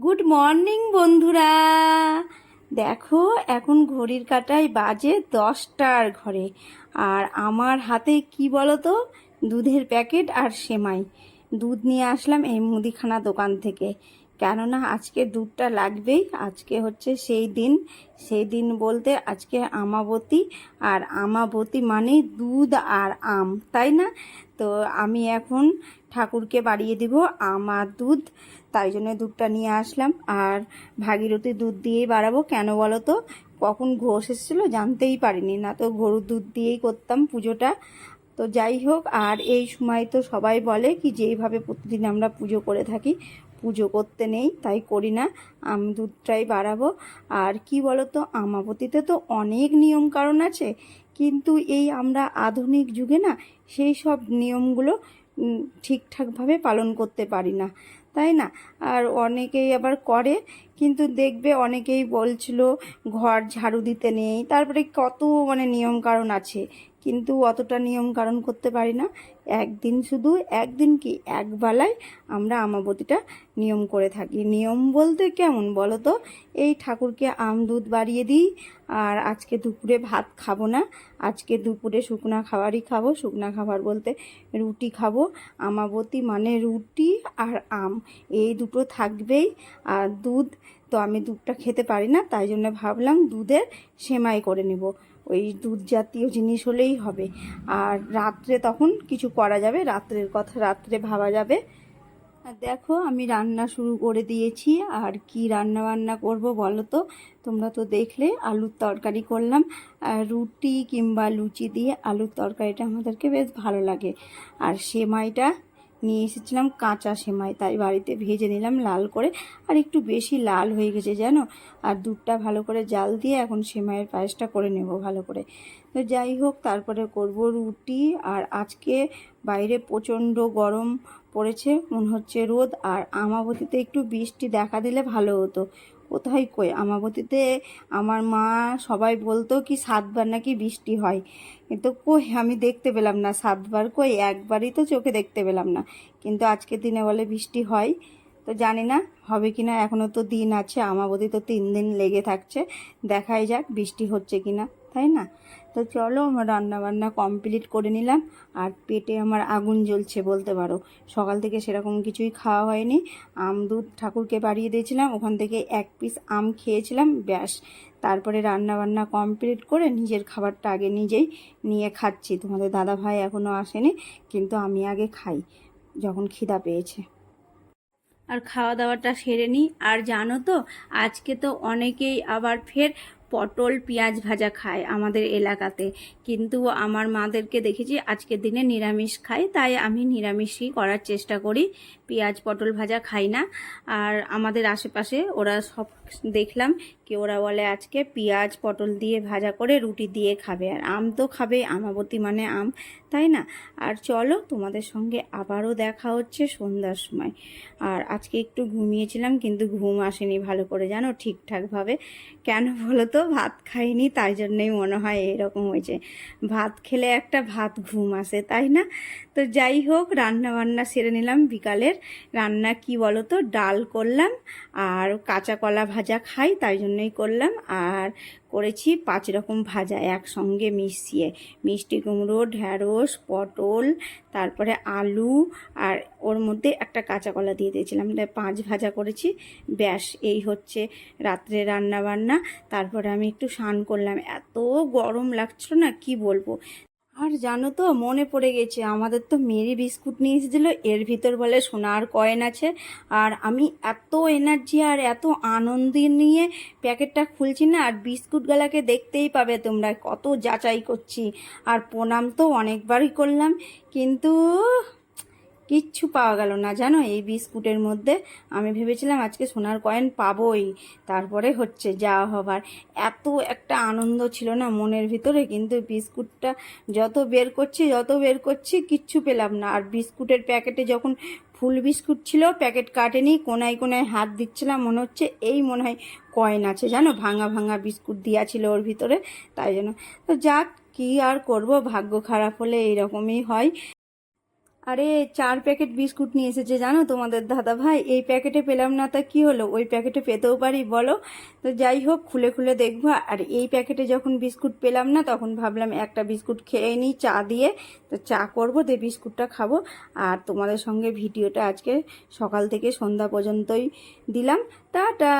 Good morning বন্ধুরা। দেখো এখন ঘড়ির কাঁটায় বাজে 10টার ঘরে, আর আমার হাতে কি বলো তো, দুধের প্যাকেট আর সেমাই। দুধ নিয়ে আসলাম এই মুদিখানা দোকান থেকে, কেননা আজকে দুধটা লাগবেই। আজকে হচ্ছে সেই দিন বলতে আজকে আমাবতী, আর আমাবতী মানে দুধ আর আম, তাই না? তো আমি এখন ঠাকুরকে বাড়িয়ে দিব আমার দুধ, তাই জন্য দুধটা নিয়ে আসলাম। আর ভাগীরথী দুধ দিয়েই বাড়াবো, কেন বলো তো, কখন ঘোষ এসেছিলো জানতেই পারিনি, না তো গরুর দুধ দিয়েই করতাম পুজোটা। তো যাই হোক, আর এই সময় তো সবাই বলে কি যেইভাবে প্রতিদিন আমরা পুজো করে থাকি, পুজো করতে নেই, তাই করি না, আমি দুধটাই বাড়াবো। আর কি বলো তো, আমাবতীতে তো অনেক নিয়ম কারণ আছে, কিন্তু এই আমরা আধুনিক যুগে না সেই সব নিয়মগুলো ঠিকঠাকভাবে পালন করতে পারি না, তাই না? আর অনেকেই আবার করে, কিন্তু দেখবে অনেকেই বলছিল ঘর ঝাড়ু দিতে নেই, তারপরে কত মানে নিয়ম কারণ আছে, কিন্তু অতটা নিয়ম কারণ করতে পারি না। একদিন কি একবেলায় আমরা আমাবতীটা নিয়ম করে থাকি। নিয়ম বলতে কেমন বলো তো, এই ঠাকুরকে আম দুধ বাড়িয়ে দিই, আর আজকে দুপুরে ভাত খাবো না, আজকে দুপুরে শুকনা খাবারই খাবো। শুকনা খাবার বলতে রুটি খাবো, আমাবতী মানে রুটি আর আম, এই দুটো থাকবেই। আর দুধ তো আমি দুধটা খেতে পারি না, তাই জন্য ভাবলাম দুধের সেমাই করে নেব, ওই দুধ জাতীয় জিনিস হলেই হবে। আর রাত্রে তখন কিছু করা যাবে, রাত্রের কথা রাত্রে ভাবা যাবে। আর দেখো আমি রান্না শুরু করে দিয়েছি। আর কি রান্না বান্না করব বলো তো, তোমরা তো দেখলে আলুর তরকারি করলাম। আর রুটি কিংবা লুচি দিয়ে আলুর তরকারিটা আমাদেরকে বেশ ভালো লাগে। আর সেমাইটা নিয়ে এসেছিলাম কাঁচা সেমাই, তাই বাড়িতে ভেজে নিলাম লাল করে, আর একটু বেশি লাল হয়ে গেছে জানো। আর দুধটা ভালো করে জাল দিয়ে এখন সেমাইয়ের পায়েসটা করে নেব ভালো করে। তো যাই হোক, তারপরে করব রুটি। আর আজকে বাইরে প্রচণ্ড গরম পড়েছে, মনে হচ্ছে রোদ। আর আমাবতীতে একটু বৃষ্টি দেখা দিলে ভালো হতো, কোথায় কই আমাবতীতে আমার মা সবাই বলতো কি 7বার নাকি বৃষ্টি হয়, কিন্তু কই আমি দেখতে পেলাম না 7বার, কই একবারই তো চোখে দেখতে পেলাম না। কিন্তু আজকের দিনে বলে বৃষ্টি হয়, তো জানি না হবে কি না, এখনও তো দিন আছে, আমাবতী তো 3 দিন লেগে থাকছে, দেখাই যাক বৃষ্টি হচ্ছে কি না, তাই না? তো চলো আমার রান্না বান্না কমপ্লিট করে নিলাম। আর পেটে আমার আগুন জ্বলছে বলতে পারো, সকাল থেকে সেরকম কিছুই খাওয়া হয়নি। আম দুধ ঠাকুরকে বাড়িয়ে দিয়েছিলাম, ওখান থেকে 1 পিস আম খেয়েছিলাম, ব্যাস। তারপরে রান্না বান্না কমপ্লিট করে নিজের খাবারটা আগে নিজেই নিয়ে খাচ্ছি। তোমাদের দাদা ভাই এখনও আসেনি, কিন্তু আমি আগে খাই যখন খিদা পেয়েছে। আর খাওয়া দাওয়াটা সেরে নিই। আর জানো তো, আজকে তো অনেকেই আবার ফের পটল পেঁয়াজ ভাজা খায় আমাদের এলাকাতে, কিন্তু আমার মাদেরকে দেখেছি আজকের দিনে নিরামিষ খায়, তাই আমি নিরামিষই করার চেষ্টা করি, পেঁয়াজ পটল ভাজা খাই না। আর আমাদের আশেপাশে ওরা সব দেখলাম কি ওরা বলে আজকে পেঁয়াজ পটল দিয়ে ভাজা করে রুটি দিয়ে খাবে, আর আম তো খাবে, আমাবতী মানে আম, তাই না? আর চলো তোমাদের সঙ্গে আবারও দেখা হচ্ছে সন্ধ্যার সময়। আর আজকে একটু ঘুমিয়েছিলাম, কিন্তু ঘুম আসেনি ভালো করে জানো ঠিকঠাকভাবে, কেন বলো তো, ভাত খাইনি, তাই জন্যই মনে হয় এরকম হয়েছে। ভাত খেলে একটা ভাত ঘুম আসে, তাই না? তো যাই হোক, রান্না বান্না সেরে নিলাম। বিকালের রান্না কি বলো তো, ডাল করলাম, আর কাঁচা কলা ভাজা খাই তাই জন্যই করলাম। আর করেছি 5 রকম ভাজা একসঙ্গে মিশিয়ে, মিষ্টি কুমড়ো, ঢ্যাঁড়স, পটল, তারপরে আলু, আর ওর মধ্যে একটা কাঁচা কলা দিয়ে দিয়েছিলাম, 5 ভাজা করেছি। ব্যাস, এই হচ্ছে রাত্রে রান্না বান্না। তারপরে আমি একটু স্নান করলাম, এত গরম লাগছিল না কি বলবো। আর জানো তো, মনে পড়ে গেছে আমাদের তো মেরি বিস্কুট নিয়ে এসেছিলো, এর ভিতর বলে সোনার কয়েন আছে। আর আমি এত এনার্জি আর এত আনন্দ নিয়ে প্যাকেটটা খুলছি না, আর বিস্কুটগুলাকে দেখতেই পাবে তোমরা কত যাচাই করছি। আর প্রণাম তো অনেকবারই করলাম, কিন্তু কিচ্ছু পাওয়া গেল না জানো এই বিস্কুটের মধ্যে। আমি ভেবেছিলাম আজকে সোনার কয়েন পাবোই, তারপরে হচ্ছে যাওয়া হবার। এত একটা আনন্দ ছিল না মনের ভিতরে, কিন্তু বিস্কুটটা যত বের করছি কিচ্ছু পেলাম না। আর বিস্কুটের প্যাকেটে যখন ফুল বিস্কুট ছিল, প্যাকেট কাটেনি, কোনায় কোনায় হাত দিচ্ছিলাম, মনে হচ্ছে এই মনে হয় কয়েন আছে জানো, ভাঙা ভাঙা বিস্কুট দেওয়া ছিল ওর ভিতরে, তাই জন্য। তো যাক, কি আর করব, ভাগ্য খারাপ হলে এইরকমই হয়। আরে 4 প্যাকেট বিস্কুট নিয়ে এসেছে জানো তোমাদের দাদা ভাই। এই প্যাকেটে পেলাম না তা কি হলো, ওই প্যাকেটে পেতেও পারি বলো। তো যাই হোক, খুলে খুলে দেখবো। আর এই প্যাকেটে যখন বিস্কুট পেলাম না, তখন ভাবলাম একটা বিস্কুট খেয়ে নিই চা দিয়ে। তো চা করবো, দিয়ে বিস্কুটটা খাবো। আর তোমাদের সঙ্গে ভিডিওটা আজকে সকাল থেকে সন্ধ্যা পর্যন্তই দিলাম। টাটা।